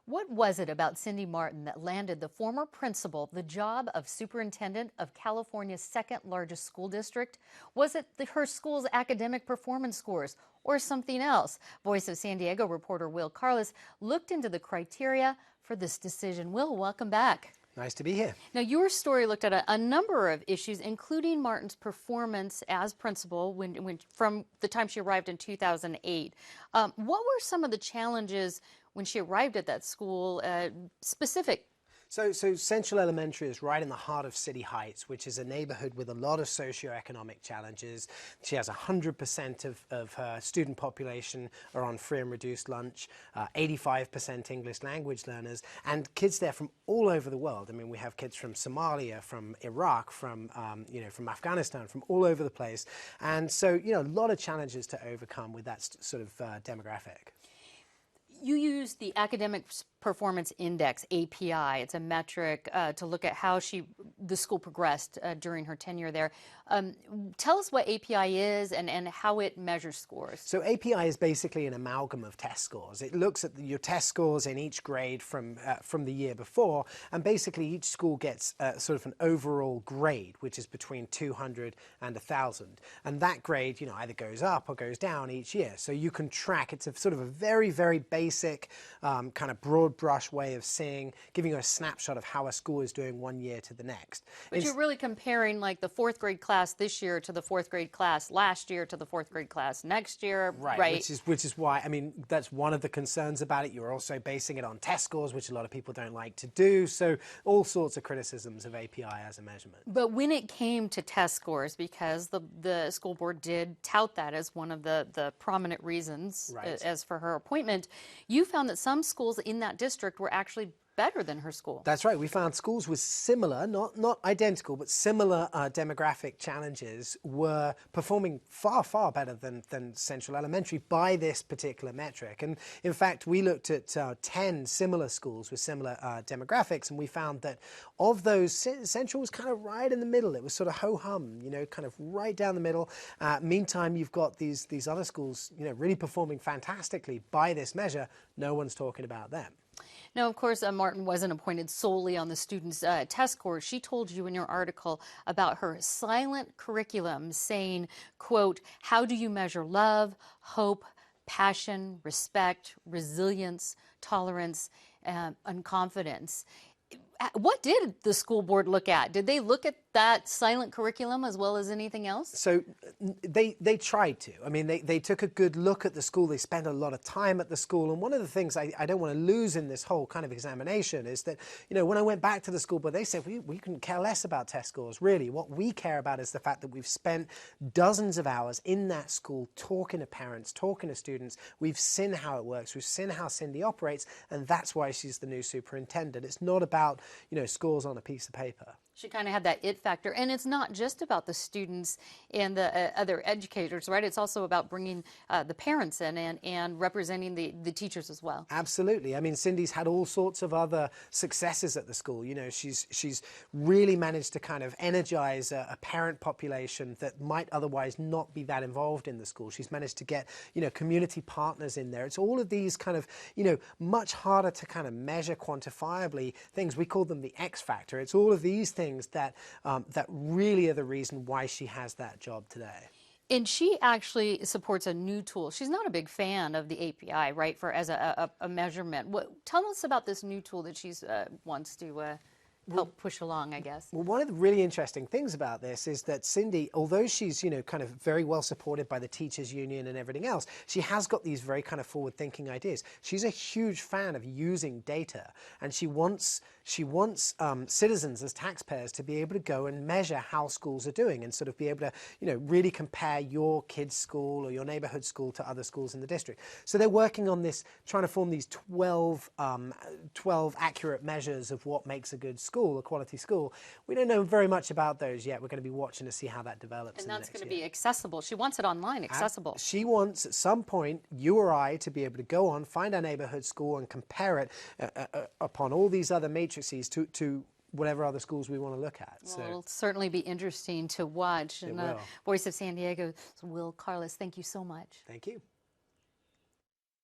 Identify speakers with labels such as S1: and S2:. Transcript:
S1: What was it about Cindy Marten that landed the former principal the job of superintendent of California's second largest school district? Was it her school's academic performance scores or something else? Voice of San Diego reporter Will Carlos looked into the criteria for this decision. Will, welcome back.
S2: Nice to be here.
S1: Now, your story looked at a number of issues, including Marten's performance as principal from the time she arrived in 2008. What were some of the challenges when she arrived at that school, specific?
S2: So Central Elementary is right in the heart of City Heights, which is a neighborhood with a lot of socioeconomic challenges. She has 100% of her student population are on free and reduced lunch, 85% English language learners, and kids there from all over the world. I mean, we have kids from Somalia, from Iraq, from Afghanistan, from all over the place. And so, a lot of challenges to overcome with that sort of demographic.
S1: You use the Academic Performance Index, API. It's a metric to look at how the school progressed during her tenure there. Tell us what API is and how it measures scores.
S2: So API is basically an amalgam of test scores. It looks at your test scores in each grade from the year before, and basically each school gets sort of an overall grade, which is between 200 and 1,000. And that grade, either goes up or goes down each year. So you can track. It's a sort of a very, very basic kind of broad brush way of giving you a snapshot of how a school is doing one year to the next.
S1: But you're really comparing like the fourth grade class this year to the fourth grade class last year to the fourth grade class next year, right?
S2: Which is why, I mean, that's one of the concerns about it. You're also basing it on test scores, which a lot of people don't like to do. So all sorts of criticisms of API as a measurement.
S1: But when it came to test scores, because the school board did tout that as one of the prominent reasons as for her appointment, you found that some schools in that district were actually better than her school.
S2: That's right. We found schools with similar, not identical, but similar demographic challenges were performing far, far better than Central Elementary by this particular metric. And in fact, we looked at 10 similar schools with similar demographics, and we found that of those, Central was kind of right in the middle. It was sort of ho-hum, kind of right down the middle. Meantime, you've got these other schools, really performing fantastically by this measure. No one's talking about them.
S1: Now, of course, Marten wasn't appointed solely on the students' test scores. She told you in your article about her silent curriculum, saying, quote, "How do you measure love, hope, passion, respect, resilience, tolerance, and confidence?" What did the school board look at? Did they look at that silent curriculum as well as anything else?
S2: So they tried to. I mean, they took a good look at the school. They spent a lot of time at the school. And one of the things I don't want to lose in this whole kind of examination is that, when I went back to the school board, they said, we couldn't care less about test scores, really. What we care about is the fact that we've spent dozens of hours in that school talking to parents, talking to students. We've seen how it works. We've seen how Cindy operates. And that's why she's the new superintendent. It's not about, scores on a piece of paper.
S1: She kind of had that it factor. And it's not just about the students and the other educators, right? It's also about bringing the parents in and representing the teachers as well.
S2: Absolutely. I mean, Cindy's had all sorts of other successes at the school. She's really managed to kind of energize a parent population that might otherwise not be that involved in the school. She's managed to get, community partners in there. It's all of these kind of, much harder to kind of measure quantifiably things. We call them the X factor. It's all of these things that really are the reason why she has that job today.
S1: And she actually supports a new tool. She's not a big fan of the API, right, as a measurement. Tell us about this new tool that she wants to help push along, I guess.
S2: Well, one of the really interesting things about this is that Cindy, although she's, kind of very well supported by the teachers union and everything else, she has got these very kind of forward-thinking ideas. She's a huge fan of using data, and she wants citizens as taxpayers to be able to go and measure how schools are doing and sort of be able to, really compare your kid's school or your neighborhood school to other schools in the district. So they're working on this, trying to form these 12 accurate measures of what makes a good school, a quality school. We don't know very much about those yet. We're going to be watching to see how that develops.
S1: And that's going to be accessible. She wants it online, accessible.
S2: She wants, at some point, you or I to be able to go on, find our neighborhood school and compare it upon all these other matrices to whatever other schools we want to look at.
S1: Well, it'll certainly be interesting to watch. And Voice of San Diego, Will Carlos, thank you so much.
S2: Thank you.